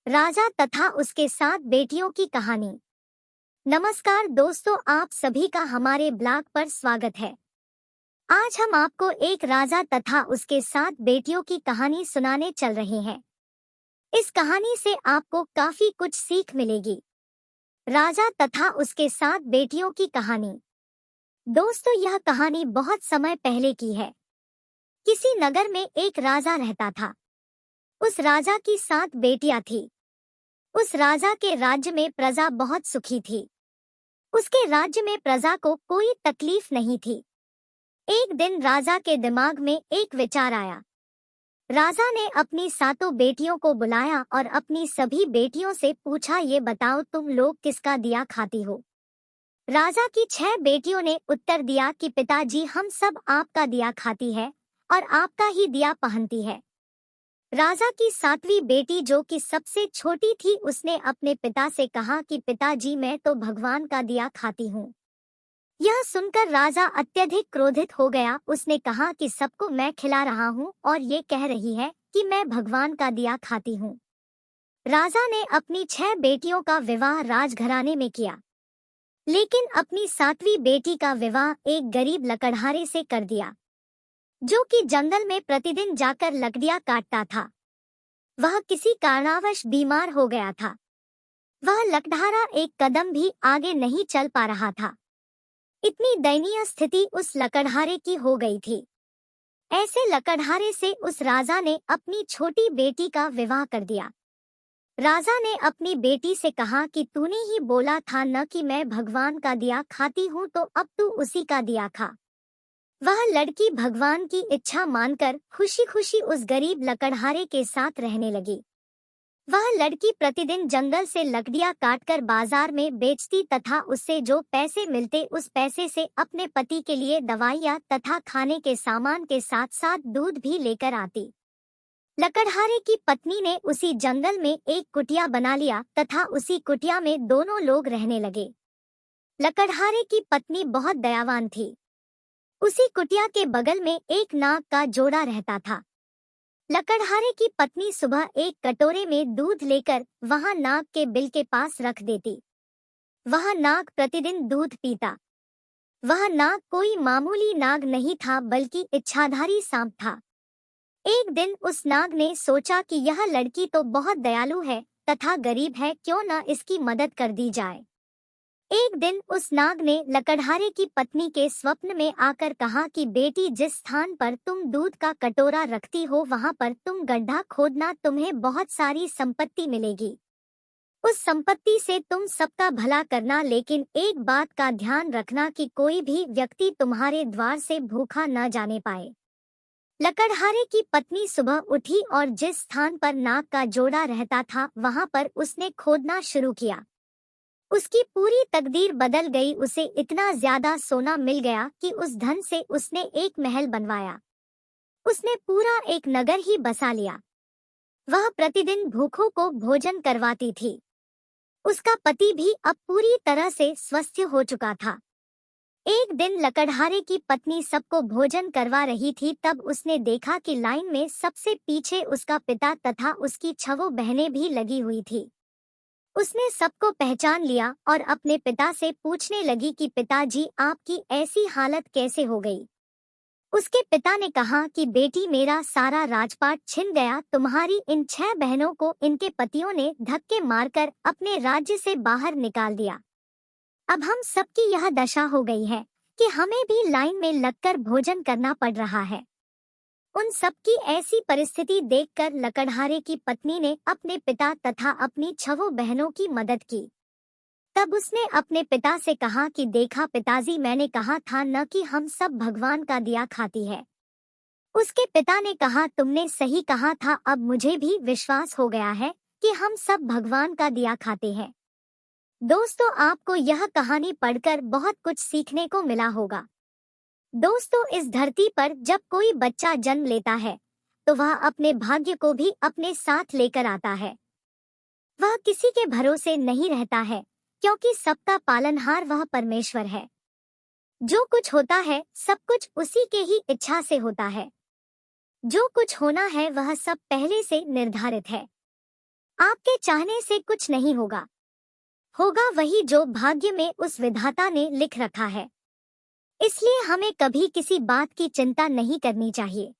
राजा तथा उसके 7 बेटियों की कहानी। नमस्कार दोस्तों, आप सभी का हमारे ब्लॉग पर स्वागत है। आज हम आपको एक राजा तथा उसके 7 बेटियों की कहानी सुनाने चल रहे हैं। इस कहानी से आपको काफी कुछ सीख मिलेगी। राजा तथा उसके 7 बेटियों की कहानी। दोस्तों, यह कहानी बहुत समय पहले की है। किसी नगर में एक राजा रहता था। उस राजा की 7 बेटियां थी। उस राजा के राज्य में प्रजा बहुत सुखी थी। उसके राज्य में प्रजा को कोई तकलीफ नहीं थी। एक दिन राजा के दिमाग में एक विचार आया। राजा ने अपनी 7 बेटियों को बुलाया और अपनी सभी बेटियों से पूछा, ये बताओ तुम लोग किसका दिया खाती हो। राजा की 6 बेटियों ने उत्तर दिया कि पिताजी, हम सब आपका दिया खाती है और आपका ही दिया पहनती है। राजा की 7वीं बेटी, जो कि सबसे छोटी थी, उसने अपने पिता से कहा कि पिताजी, मैं तो भगवान का दिया खाती हूँ। यह सुनकर राजा अत्यधिक क्रोधित हो गया। उसने कहा कि सबको मैं खिला रहा हूँ और ये कह रही है कि मैं भगवान का दिया खाती हूँ। राजा ने अपनी 6 बेटियों का विवाह राजघराने में किया, लेकिन अपनी 7वीं बेटी का विवाह एक गरीब लकड़हारे से कर दिया, जो कि जंगल में प्रतिदिन जाकर लकड़ियां काटता था। वह किसी कारणवश बीमार हो गया था। वह लकड़हारा एक कदम भी आगे नहीं चल पा रहा था। इतनी दयनीय स्थिति उस लकड़हारे की हो गई थी। ऐसे लकड़हारे से उस राजा ने अपनी छोटी बेटी का विवाह कर दिया। राजा ने अपनी बेटी से कहा कि तूने ही बोला था न कि मैं भगवान का दिया खाती हूँ, तो अब तू उसी का दिया खा। वह लड़की भगवान की इच्छा मानकर खुशी खुशी उस गरीब लकड़हारे के साथ रहने लगी। वह लड़की प्रतिदिन जंगल से लकड़ियां काटकर बाजार में बेचती तथा उससे जो पैसे मिलते उस पैसे से अपने पति के लिए दवाइयां तथा खाने के सामान के साथ साथ दूध भी लेकर आती। लकड़हारे की पत्नी ने उसी जंगल में एक कुटिया बना लिया तथा उसी कुटिया में दोनों लोग रहने लगे। लकड़हारे की पत्नी बहुत दयावान थी। उसी कुटिया के बगल में एक नाग का जोड़ा रहता था। लकड़हारे की पत्नी सुबह एक कटोरे में दूध लेकर वहां नाग के बिल के पास रख देती। वह नाग प्रतिदिन दूध पीता। वह नाग कोई मामूली नाग नहीं था, बल्कि इच्छाधारी सांप था। एक दिन उस नाग ने सोचा कि यह लड़की तो बहुत दयालु है तथा गरीब है, क्यों न इसकी मदद कर दी जाए। एक दिन उस नाग ने लकड़हारे की पत्नी के स्वप्न में आकर कहा कि बेटी, जिस स्थान पर तुम दूध का कटोरा रखती हो वहां पर तुम गड्ढा खोदना, तुम्हें बहुत सारी संपत्ति मिलेगी। उस संपत्ति से तुम सबका भला करना, लेकिन एक बात का ध्यान रखना कि कोई भी व्यक्ति तुम्हारे द्वार से भूखा न जाने पाए। लकड़हारे की पत्नी सुबह उठी और जिस स्थान पर नाग का जोड़ा रहता था वहां पर उसने खोदना शुरू किया। उसकी पूरी तकदीर बदल गई। उसे इतना ज्यादा सोना मिल गया कि उस धन से उसने एक महल बनवाया। उसने पूरा एक नगर ही बसा लिया। वह प्रतिदिन भूखों को भोजन करवाती थी। उसका पति भी अब पूरी तरह से स्वस्थ हो चुका था। एक दिन लकड़हारे की पत्नी सबको भोजन करवा रही थी, तब उसने देखा कि लाइन में सबसे पीछे उसका पिता तथा उसकी 6 बहनें भी लगी हुई थी। उसने सबको पहचान लिया और अपने पिता से पूछने लगी कि पिताजी, आपकी ऐसी हालत कैसे हो गई। उसके पिता ने कहा कि बेटी, मेरा सारा राजपाट छिन गया। तुम्हारी इन 6 बहनों को इनके पतियों ने धक्के मारकर अपने राज्य से बाहर निकाल दिया। अब हम सबकी यह दशा हो गई है कि हमें भी लाइन में लगकर भोजन करना पड़ रहा है। उन सबकी ऐसी परिस्थिति देखकर लकड़हारे की पत्नी ने अपने पिता तथा अपनी 6 बहनों की मदद की। तब उसने अपने पिता से कहा कि देखा पिताजी, मैंने कहा था न कि हम सब भगवान का दिया खाती है। उसके पिता ने कहा, तुमने सही कहा था, अब मुझे भी विश्वास हो गया है कि हम सब भगवान का दिया खाते हैं। दोस्तों, आपको यह कहानी पढ़कर बहुत कुछ सीखने को मिला होगा। दोस्तों, इस धरती पर जब कोई बच्चा जन्म लेता है तो वह अपने भाग्य को भी अपने साथ लेकर आता है। वह किसी के भरोसे नहीं रहता है, क्योंकि सबका पालनहार वह परमेश्वर है। जो कुछ होता है सब कुछ उसी के ही इच्छा से होता है। जो कुछ होना है वह सब पहले से निर्धारित है। आपके चाहने से कुछ नहीं होगा, होगा वही जो भाग्य में उस विधाता ने लिख रखा है। इसलिए हमें कभी किसी बात की चिंता नहीं करनी चाहिए।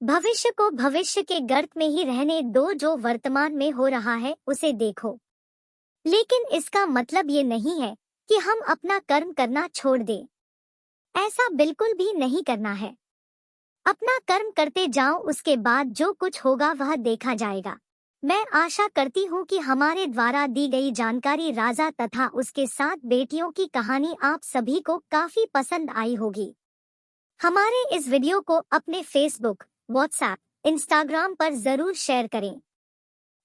भविष्य को भविष्य के गर्त में ही रहने दो, जो वर्तमान में हो रहा है उसे देखो। लेकिन इसका मतलब ये नहीं है कि हम अपना कर्म करना छोड़ दें। ऐसा बिल्कुल भी नहीं करना है। अपना कर्म करते जाओ, उसके बाद जो कुछ होगा वह देखा जाएगा। मैं आशा करती हूँ कि हमारे द्वारा दी गई जानकारी राजा तथा उसके 7 बेटियों की कहानी आप सभी को काफी पसंद आई होगी। हमारे इस वीडियो को अपने फेसबुक, व्हाट्सएप, इंस्टाग्राम पर जरूर शेयर करें।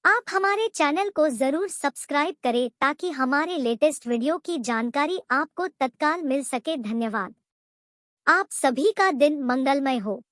आप हमारे चैनल को जरूर सब्सक्राइब करें ताकि हमारे लेटेस्ट वीडियो की जानकारी आपको तत्काल मिल सके। धन्यवाद। आप सभी का दिन मंगलमय हो।